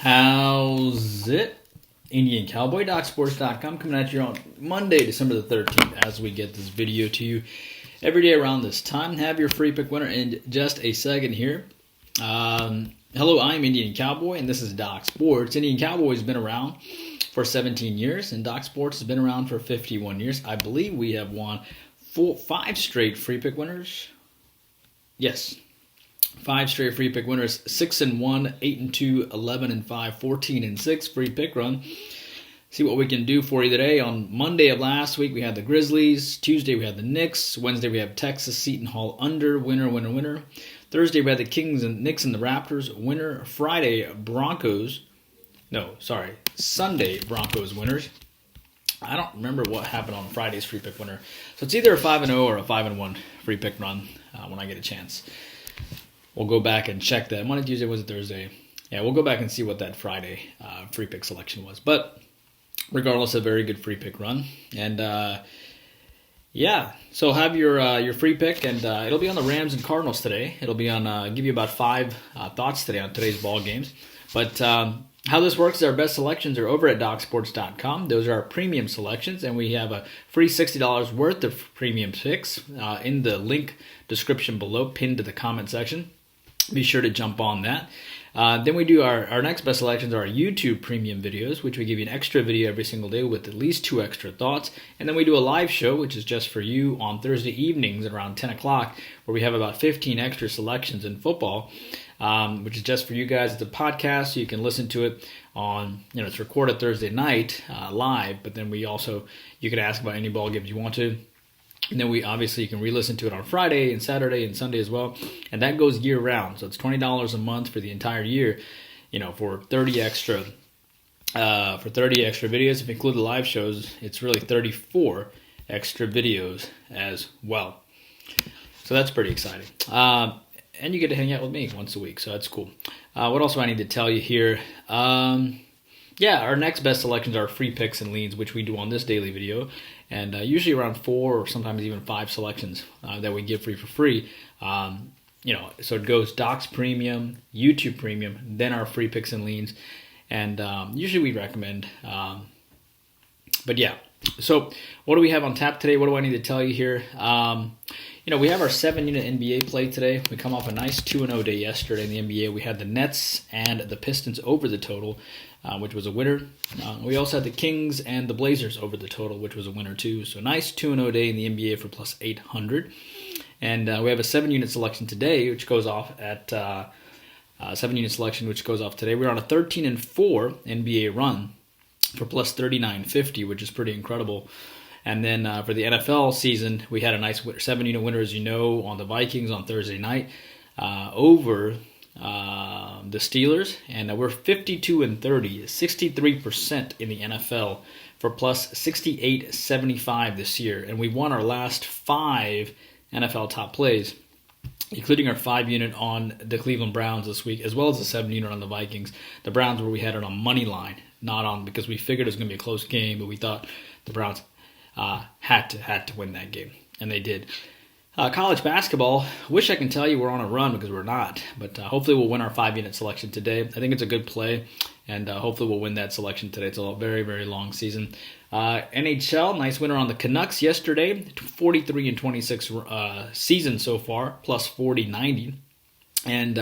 How's it? Indian Cowboy, DocSports.com, coming at you on Monday, December the 13th, as we get this video to you every day around this time. Have your free pick winner in just a second here. Hello, I'm Indian Cowboy, and this is Doc Sports. Indian Cowboy has been around for 17 years, and Doc Sports has been around for 51 years. I believe we have won 5 straight free pick winners. Yes. 5 straight free pick winners, 6-1, 8-2, 11-5, 14-6 free pick run. See what we can do for you today. On Monday of last week, we had the Grizzlies. Tuesday, we had the Knicks. Wednesday, we have Texas, Seton Hall under, winner. Thursday, we had the Kings and Knicks and the Raptors, winner. Friday, Sunday, Broncos winners. I don't remember what happened on Friday's free pick winner. So it's either a 5-0 or a 5-1 free pick run when I get a chance. We'll go back and check that. Monday, Tuesday, was it Thursday? Yeah, we'll go back and see what that Friday free pick selection was. But regardless, a very good free pick run. And so have your free pick, and it'll be on the Rams and Cardinals today. It'll be on give you about 5 thoughts today on today's ball games. But how this works is our best selections are over at DocSports.com. Those are our premium selections, and we have a free $60 worth of premium picks in the link description below, pinned to the comment section. Be sure to jump on that. Then we do our next best selections are our YouTube premium videos, which we give you an extra video every single day with at least 2 extra thoughts. And then we do a live show, which is just for you on Thursday evenings at around 10 o'clock, where we have about 15 extra selections in football, which is just for you guys. It's a podcast, so you can listen to it on, it's recorded Thursday night live, but then you can ask about any ball games you want to. And then you can re-listen to it on Friday and Saturday and Sunday as well. And that goes year round. So it's $20 a month for the entire year, for 30 extra videos. If you include the live shows, it's really 34 extra videos as well. So that's pretty exciting. And you get to hang out with me once a week, so that's cool. What else do I need to tell you here? Our next best selections are free picks and leads, which we do on this daily video. And usually around 4 or sometimes even 5 selections that we give for free. So it goes Docs Premium, YouTube Premium, then our free picks and leans. And usually we recommend. So what do we have on tap today? What do I need to tell you here? We have our 7-unit NBA play today. We come off a nice 2-0 day yesterday in the NBA. We had the Nets and the Pistons over the total, which was a winner. We also had the Kings and the Blazers over the total, which was a winner too. So nice 2-0 day in the NBA for plus 800. And we have a 7-unit selection today, which goes off at 7-unit selection, which goes off today. We're on a 13-4 NBA run for plus 3950, which is pretty incredible. And then for the NFL season, we had a nice 7-unit winner, as you know, on the Vikings on Thursday night over the Steelers. And we're 52-30, 63% in the NFL for plus 6875 this year. And we won our last 5 NFL top plays, including our 5-unit on the Cleveland Browns this week, as well as the 7-unit on the Vikings. The Browns, where we had it on money line, not on, because we figured it was going to be a close game, but we thought the Browns had to win that game, and they did. College basketball, wish I can tell you we're on a run, because we're not, but hopefully we'll win our 5-unit selection today. I think it's a good play, and hopefully we'll win that selection today. It's a very, very long season. NHL, nice winner on the Canucks yesterday, 43-26 season so far, plus 40-90, and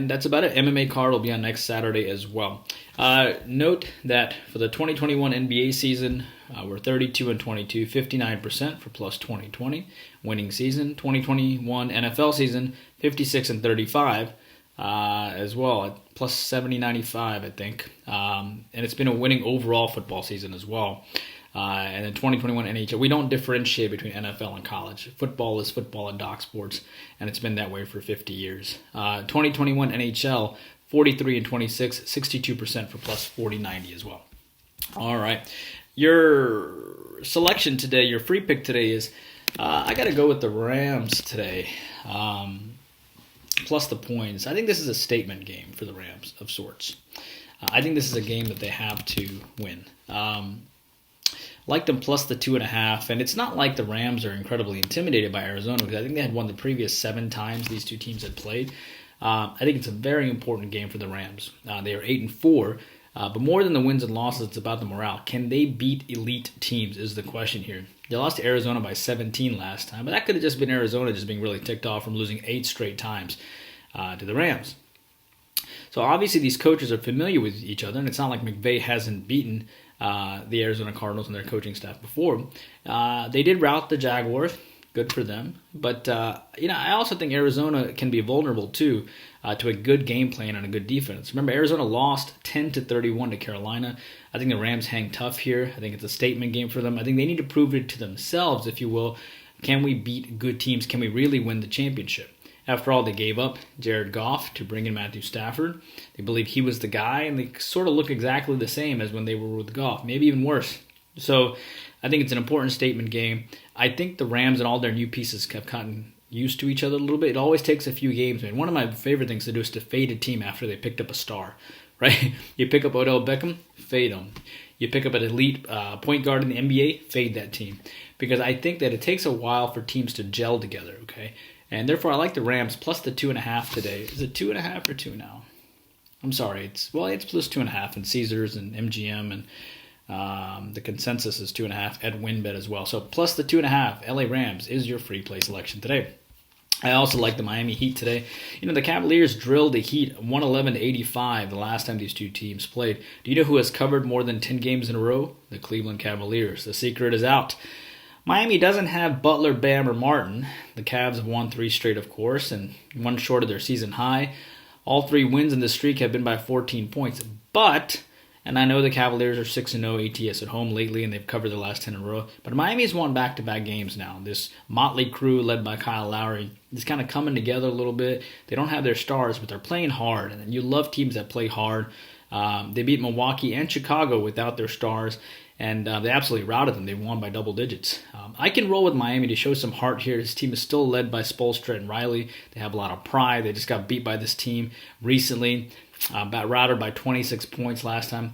that's about it. MMA card will be on next Saturday as well. Note that for the 2021 NBA season, we're 32-22, 59% for plus 2020 winning season. 2021 NFL season, 56-35 as well, at plus 70-95, I think. And it's been a winning overall football season as well. And then 2021 NHL, we don't differentiate between NFL and college. Football is football in Doc Sports, and it's been that way for 50 years. 2021 NHL, 43-26, 62% for plus 40-90 as well. All right. Your selection today, your free pick today is, I got to go with the Rams today, plus the points. I think this is a statement game for the Rams of sorts. I think this is a game that they have to win. Like them plus the 2.5, and it's not like the Rams are incredibly intimidated by Arizona, because I think they had won the previous 7 times these two teams had played. I think it's a very important game for the Rams. They are 8-4. But more than the wins and losses, it's about the morale. Can they beat elite teams is the question here. They lost to Arizona by 17 last time, but that could have just been Arizona just being really ticked off from losing 8 straight times to the Rams. So obviously these coaches are familiar with each other, and it's not like McVay hasn't beaten the Arizona Cardinals and their coaching staff before. They did rout the Jaguars. Good for them. But, I also think Arizona can be vulnerable, too, to a good game plan and a good defense. Remember, Arizona lost 10-31 to Carolina. I think the Rams hang tough here. I think it's a statement game for them. I think they need to prove it to themselves, if you will. Can we beat good teams? Can we really win the championship? After all, they gave up Jared Goff to bring in Matthew Stafford. They believe he was the guy, and they sort of look exactly the same as when they were with Goff, maybe even worse. So I think it's an important statement game. I think the Rams and all their new pieces have gotten used to each other a little bit. It always takes a few games. One of my favorite things to do is to fade a team after they picked up a star, right? You pick up Odell Beckham, fade him. You pick up an elite point guard in the NBA, fade that team. Because I think that it takes a while for teams to gel together, okay? And therefore, I like the Rams plus the 2.5 today. Is it 2.5 or 2 now? I'm sorry. It's plus 2.5 in Caesars and MGM, and the consensus is 2.5 at WinBet as well. So plus the 2.5, LA Rams is your free play selection today. I also like the Miami Heat today. The Cavaliers drilled the Heat 111-85 the last time these two teams played. Do you know who has covered more than 10 games in a row? The Cleveland Cavaliers. The secret is out. Miami doesn't have Butler, Bam, or Martin. The Cavs have won 3 straight, of course, and one short of their season high. All 3 wins in this streak have been by 14 points. But, and I know the Cavaliers are 6-0 ATS at home lately, and they've covered the last 10 in a row, but Miami's won back-to-back games now. This motley crew led by Kyle Lowry is kind of coming together a little bit. They don't have their stars, but they're playing hard, and you love teams that play hard. They beat Milwaukee and Chicago without their stars, and they absolutely routed them. They won by double digits. I can roll with Miami to show some heart here. This team is still led by Spoelstra and Riley. They have a lot of pride. They just got beat by this team recently. Routed by 26 points last time.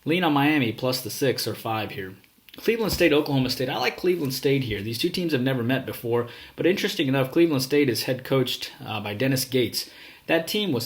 Lean on Miami plus the 6 or 5 here. Cleveland State, Oklahoma State. I like Cleveland State here. These two teams have never met before, but interesting enough, Cleveland State is head coached by Dennis Gates. That team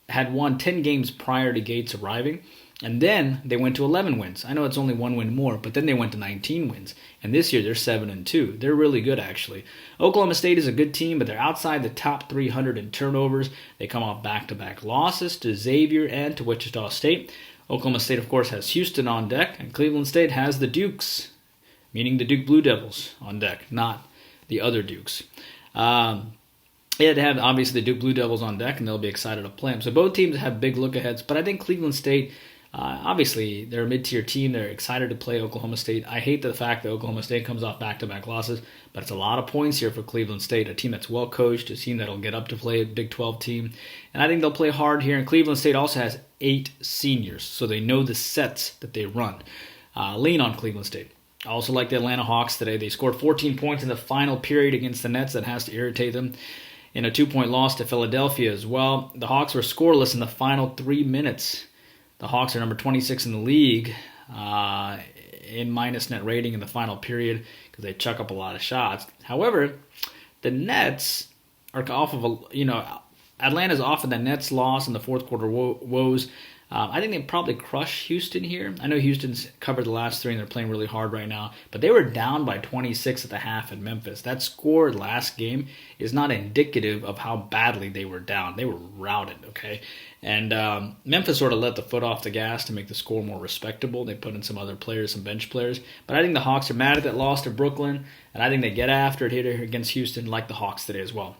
had won 10 games prior to Gates arriving, and then they went to 11 wins. I know it's only 1 win more, but then they went to 19 wins. And this year they're 7-2. They're really good, actually. Oklahoma State is a good team, but they're outside the top 300 in turnovers. They come off back-to-back losses to Xavier and to Wichita State. Oklahoma State, of course, has Houston on deck, and Cleveland State has the Dukes, meaning the Duke Blue Devils on deck, not the other Dukes. They have, obviously, the Duke Blue Devils on deck, and they'll be excited to play them. So both teams have big look-aheads, but I think Cleveland State, obviously, they're a mid-tier team. They're excited to play Oklahoma State. I hate the fact that Oklahoma State comes off back-to-back losses, but it's a lot of points here for Cleveland State, a team that's well-coached, a team that'll get up to play a Big 12 team. And I think they'll play hard here. And Cleveland State also has 8 seniors, so they know the sets that they run. Lean on Cleveland State. I also like the Atlanta Hawks today. They scored 14 points in the final period against the Nets. That has to irritate them. In a 2-point loss to Philadelphia as well. The Hawks were scoreless in the final 3 minutes. The Hawks are number 26 in the league in minus net rating in the final period because they chuck up a lot of shots. However, the Nets are off of Atlanta's off of the Nets loss in the fourth quarter woes. I think they probably crush Houston here. I know Houston's covered the last 3 and they're playing really hard right now, but they were down by 26 at the half at Memphis. That score last game is not indicative of how badly they were down. They were routed, okay? And Memphis sort of let the foot off the gas to make the score more respectable. They put in some other players, some bench players. But I think the Hawks are mad at that loss to Brooklyn, and I think they get after it here against Houston like the Hawks today as well.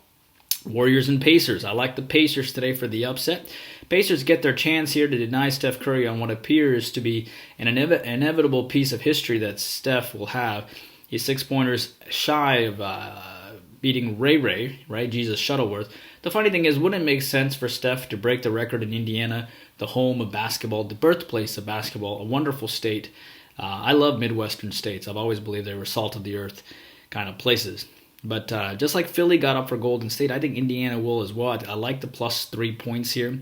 Warriors and Pacers. I like the Pacers today for the upset. Pacers get their chance here to deny Steph Curry on what appears to be an inevitable piece of history that Steph will have. He's 6-pointers shy of beating Ray, right? Jesus Shuttleworth. The funny thing is, wouldn't it make sense for Steph to break the record in Indiana, the home of basketball, the birthplace of basketball, a wonderful state? I love Midwestern states. I've always believed they were salt of the earth kind of places. But just like Philly got up for Golden State, I think Indiana will as well. I like the plus 3 points here.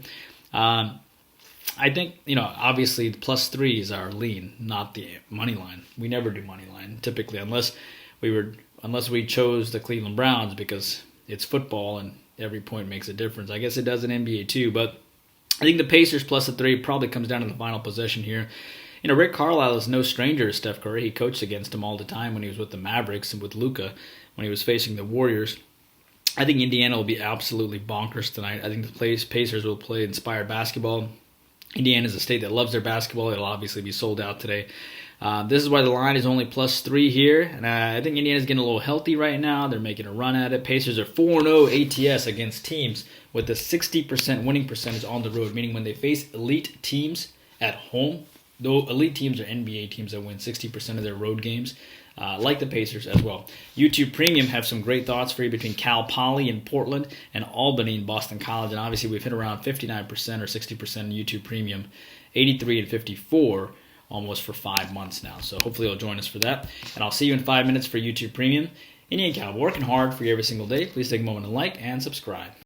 I think, obviously the plus 3s are lean, not the money line. We never do money line, typically, unless we chose the Cleveland Browns because it's football and every point makes a difference. I guess it does in NBA too, but I think the Pacers plus a 3 probably comes down to the final possession here. Rick Carlisle is no stranger to Steph Curry. He coached against him all the time when he was with the Mavericks and with Luka when he was facing the Warriors. I think Indiana will be absolutely bonkers tonight. I think the Pacers will play inspired basketball. Indiana is a state that loves their basketball. It'll obviously be sold out today. This is why the line is only plus 3 here. And I think Indiana's getting a little healthy right now. They're making a run at it. Pacers are 4-0 ATS against teams with a 60% winning percentage on the road, meaning when they face elite teams at home, though elite teams are NBA teams that win 60% of their road games, like the Pacers as well. YouTube Premium have some great thoughts for you between Cal Poly in Portland and Albany in Boston College. And obviously we've hit around 59% or 60% in YouTube Premium, 83 and 54 almost for 5 months now. So hopefully you'll join us for that. And I'll see you in 5 minutes for YouTube Premium. Indian Cowboy, working hard for you every single day. Please take a moment to like and subscribe.